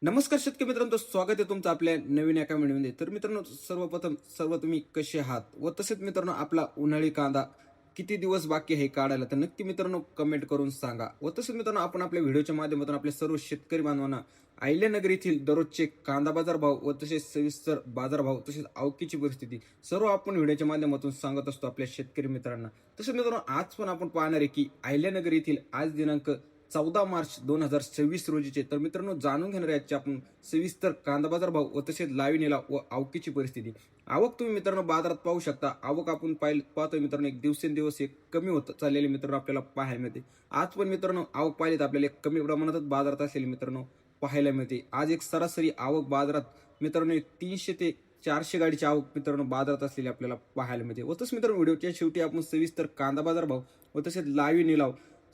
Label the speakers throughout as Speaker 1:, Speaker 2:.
Speaker 1: नमस्कार शेतकरी मित्रांनो, स्वागत आहे तुमचं आपल्या नवीन एका व्हिडिओमध्ये. तर मित्रांनो, सर्वप्रथम तुम्ही कसे आहात व तसेच मित्रांनो आपला उन्हाळी कांदा किती दिवस बाकी आहे काढायला, तर नक्की मित्रांनो कमेंट करून सांगा. व तसेच मित्रांनो आपण आपल्या व्हिडिओच्या माध्यमातून आपल्या सर्व शेतकरी बांधवांना अहिल्यानगर येथील दररोजचे कांदा बाजार भाव व तसेच सविस्तर बाजार भाव तसेच आवकीची परिस्थिती सर्व आपण व्हिडिओच्या माध्यमातून सांगत असतो आपल्या शेतकरी मित्रांना. तसेच मित्रांनो आज पण आपण पाहणार आहे की अहिल्यानगर येथील आज दिनांक 14 मार्च 2026 रोजीचे. तर मित्रांनो जाणून घेणार याचे आपण सविस्तर कांदा बाजार भाव व तसेच लाईव्ह निलाव व आवकीची परिस्थिती. आवक तुम्ही मित्रांनो बाजारात पाहू शकता. आवक आपण पाहतोय मित्रांनो एक दिवसेंदिवस एक कमी होत चाललेले मित्रांनो आपल्याला पाहायला मिळते. आज पण मित्रांनो आवक पाहिली तर आपल्याला एक कमी प्रमाणातच बाजारात असलेली मित्रांनो पाहायला मिळते. आज एक सरासरी आवक बाजारात मित्रांनो 300 ते 400 गाडीची आवक मित्रांनो बाजारात असलेली आपल्याला पाहायला मिळते. व तसंच मित्रांनो व्हिडिओच्या शेवटी आपण सविस्तर कांदा बाजार भाव व तसेच लाईव्ह निलाव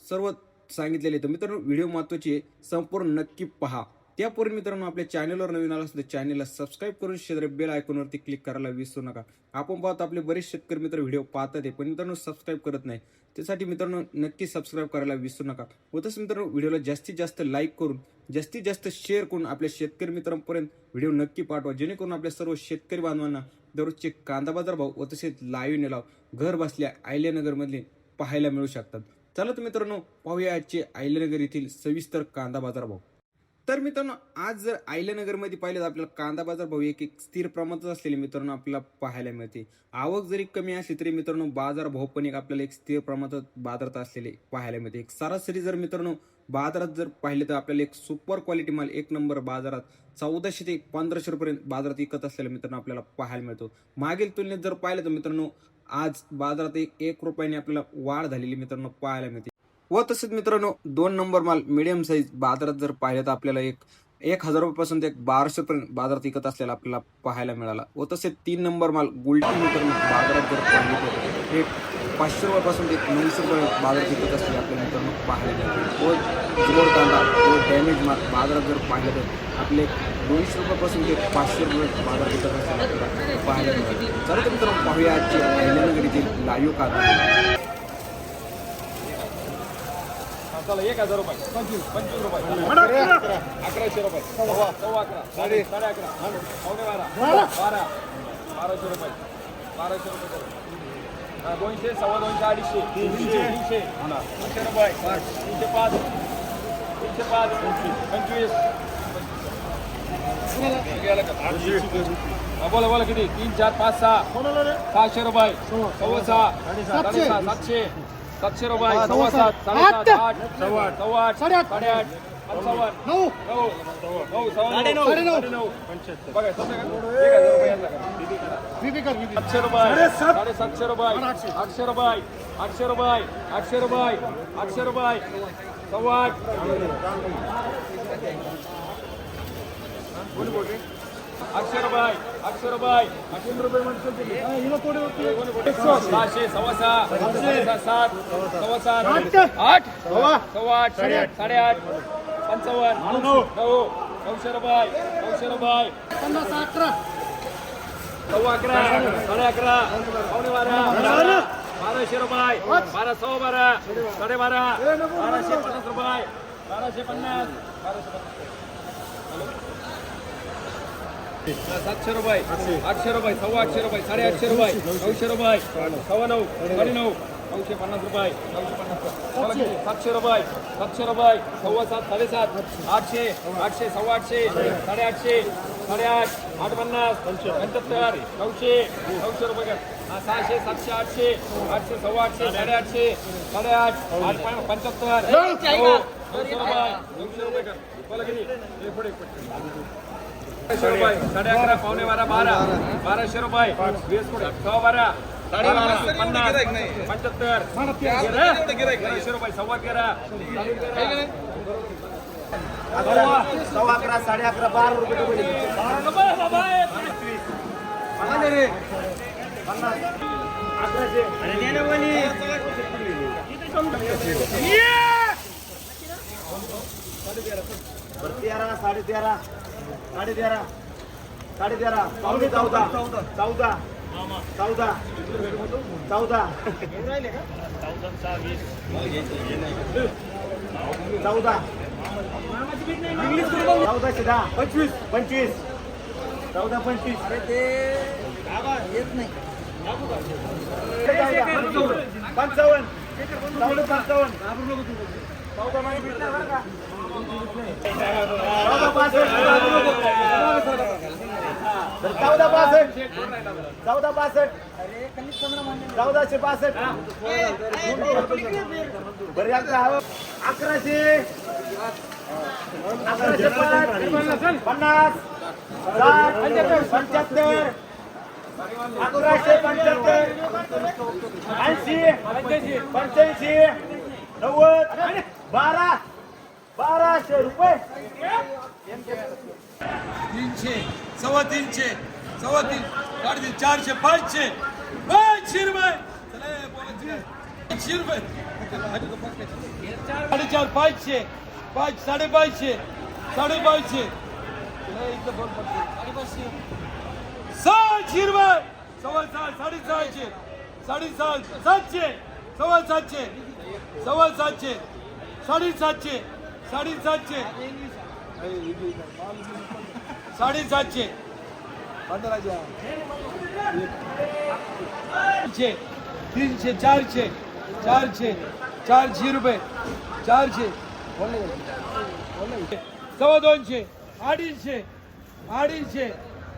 Speaker 1: सर्व सांगितलेले. तर मित्रांनो व्हिडिओ महत्त्वाची आहे, संपूर्ण नक्की पहा. त्यापूर्वी मित्रांनो आपल्या चॅनलवर नवीन आला असेल तर चॅनलला सबस्क्राईब करून शेजारी बेल आयकॉनवरती क्लिक करायला विसरू नका. आपण पाहतो आपले बरेच शेतकरी मित्र व्हिडिओ पाहतात आहे पण मित्रांनो सबस्क्राईब करत नाही. त्यासाठी मित्रांनो नक्की सबस्क्राईब करायला विसरू नका. व तसं मित्रांनो व्हिडिओला जास्तीत जास्त लाईक करून जास्तीत जास्त शेअर करून आपल्या शेतकरी मित्रांपर्यंत व्हिडिओ नक्की पाठवा, जेणेकरून आपल्या सर्व शेतकरी बांधवांना दररोजचे कांदा बाजार भाव व तसेच लाईव्ह निलाव घर बसल्या अहिल्यानगरमधले पाहायला मिळू शकतात. चला तर मित्रांनो पाहूया आजचे अहिल्यानगर येथील सविस्तर कांदा बाजार भाव. तर मित्रांनो आज जर अहिल्यानगरमध्ये पाहिलं तर आपल्याला कांदा बाजार भाव एक स्थिर प्रमाणात असलेले मित्रांनो आपल्याला पाहायला मिळते. आवक जरी कमी असली तरी मित्रांनो बाजार भाव पण एक आपल्याला एक स्थिर प्रमाणात बाजारात असलेले पाहायला मिळते. एक सरासरी जर मित्रांनो बाजारात जर पाहिले तर आपल्याला एक सुपर क्वालिटी माल एक नंबर बाजारात 1400 ते 1500 रुपये बाजारात विकत असलेला मित्रांनो आपल्याला पाहायला मिळतो. मागील तुलनेत जर पाहिलं तर मित्रांनो आज बाजारात 1 रुपयाने आपल्याला वाढ झालेली मित्रांनो पाहायला मिळते. व तसेच मित्रांनो 2 नंबर माल मिडियम साईज बाजारात जर पाहिलं तर आपल्याला 1000 रुपयापासून ते 1200 पर्यंत बाजारात विकत असलेला आपल्याला पाहायला मिळाला. व तसेच 3 नंबर माल गुलटी मित्रांनो बाजारात जर पाहिलं तर 500 रुपयापासून ते 900 रुपये बाजारात विकत असलेले आपल्याला मित्रांनो पाहायला मिळते. व जोड कांदा व डॅमेज माल बाजारात जर पाहिलं तर आपले 200 रुपयापासून ते 500 रुपये बाजारात विकत असलेले आपल्याला पाहायला मिळते. चला तर मित्रांनो पाहूया आजचे अहिल्यानगर येथील लाईव्ह कांदा.
Speaker 2: चला 1000 रुपये 25 रुपये 1100 रुपये सव्वा 11 साडे 11 पावणे 12 1200 रुपये 1200 रुपये 200 सव्वा 200 250 300 300 रुपये 305 25 बोला बोला किती 3 4 5 6 600 रुपये सव्वा 6 700 700 रुपये सव्वा 7 7.5 8 सव्वा 8 8.5 55 9 बघा 1000 रुपये 700 रुपये 750 रुपये 800 रुपये 800 रुपये 800 रुपये 800 रुपये सव्वा 8 800 रुपये 800 रुपये 800 रुपये म्हणतो 600 सव्वा 6 7 सव्वा 7 8 सव्वा 8 8.5 55 900 रुपये 900 रुपये 50 11 सव्वा 11 साडे 11 पावणे 12 1200 रुपये 12 सव्वा 12 साडे 12 1250 रुपये 1250 700 रुपये 800 रुपये सव्वा 800 रुपये 850 रुपये 900 रुपये सव्वा 9 साडे 9 950 रुपये 950 700 रुपये 700 रुपये सव्वा 7 साडेसात 800 800 सव्वा 800 850 8.5 850 75 900 900 रुपये 600 700 800 800 सव्वा 800 850 8.5 875 900 रुपये बोला किती पुढे 11 पावणे 12 1200 रुपये 20 पुढे 12 साडे 50 75 900 रुपये सव्वा 11
Speaker 3: सव्वा 11 साडे 11 12 रुपये 13 साडे 13 साडे 13 साडे 13 पावणे 14 14 14 14 14 1410 25 25 14 25 55 1200 रुपये
Speaker 2: 300 सव्वा 300 सव्वा 3 400 500 500 रुपये चले बोलायचं काय 500 रुपये 450 500 500 550 600 रुपये सव्वा 600 750 700 सव्वा 700 सव्वा 700 750 750 750 300 400 400 रुपये 400 सव्वा 200 250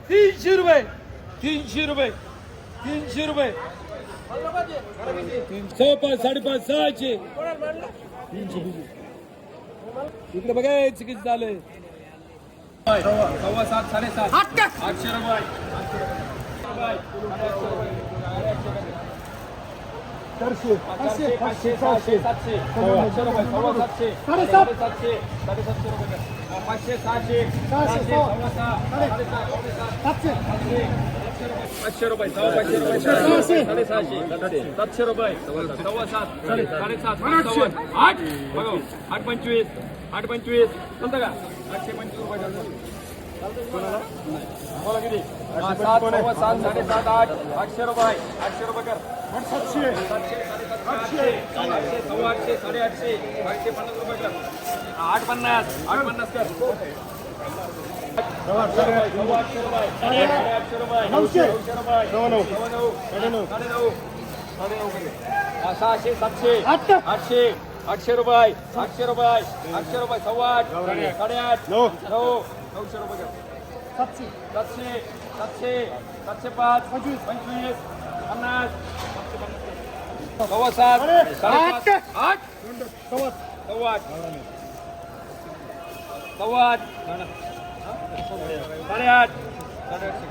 Speaker 2: 300 रुपये 300 रुपये 300 रुपये 5 5.5 600 इकडे बघायचं किती झालंय सव्वा 7 7.5 800 रुपये 500 500 600 700 800 रुपये सव्वा 700 750 750 रुपये 500 600 सव्वा 500 रुपये सव्वा 500 रुपये 600 700 रुपये सव्वा 7 7.5 8 बघा 825 825 कोणतं का 825 रुपये बोला किती 7 सव्वा 7 7.5 8 800 रुपये 800 रुपये कर 700 800 सव्वा 800 850 850 रुपये कर 850 850 कर 800 रुपये 800 रुपये 900 रुपये 9 600 700 800 800 रुपये 800 रुपये 800 रुपये सव्वा 8 8.5 9 900 रुपये 700 700 705 25 50 सव्वा 7 8 सव्वा 8 सव्वा 8 8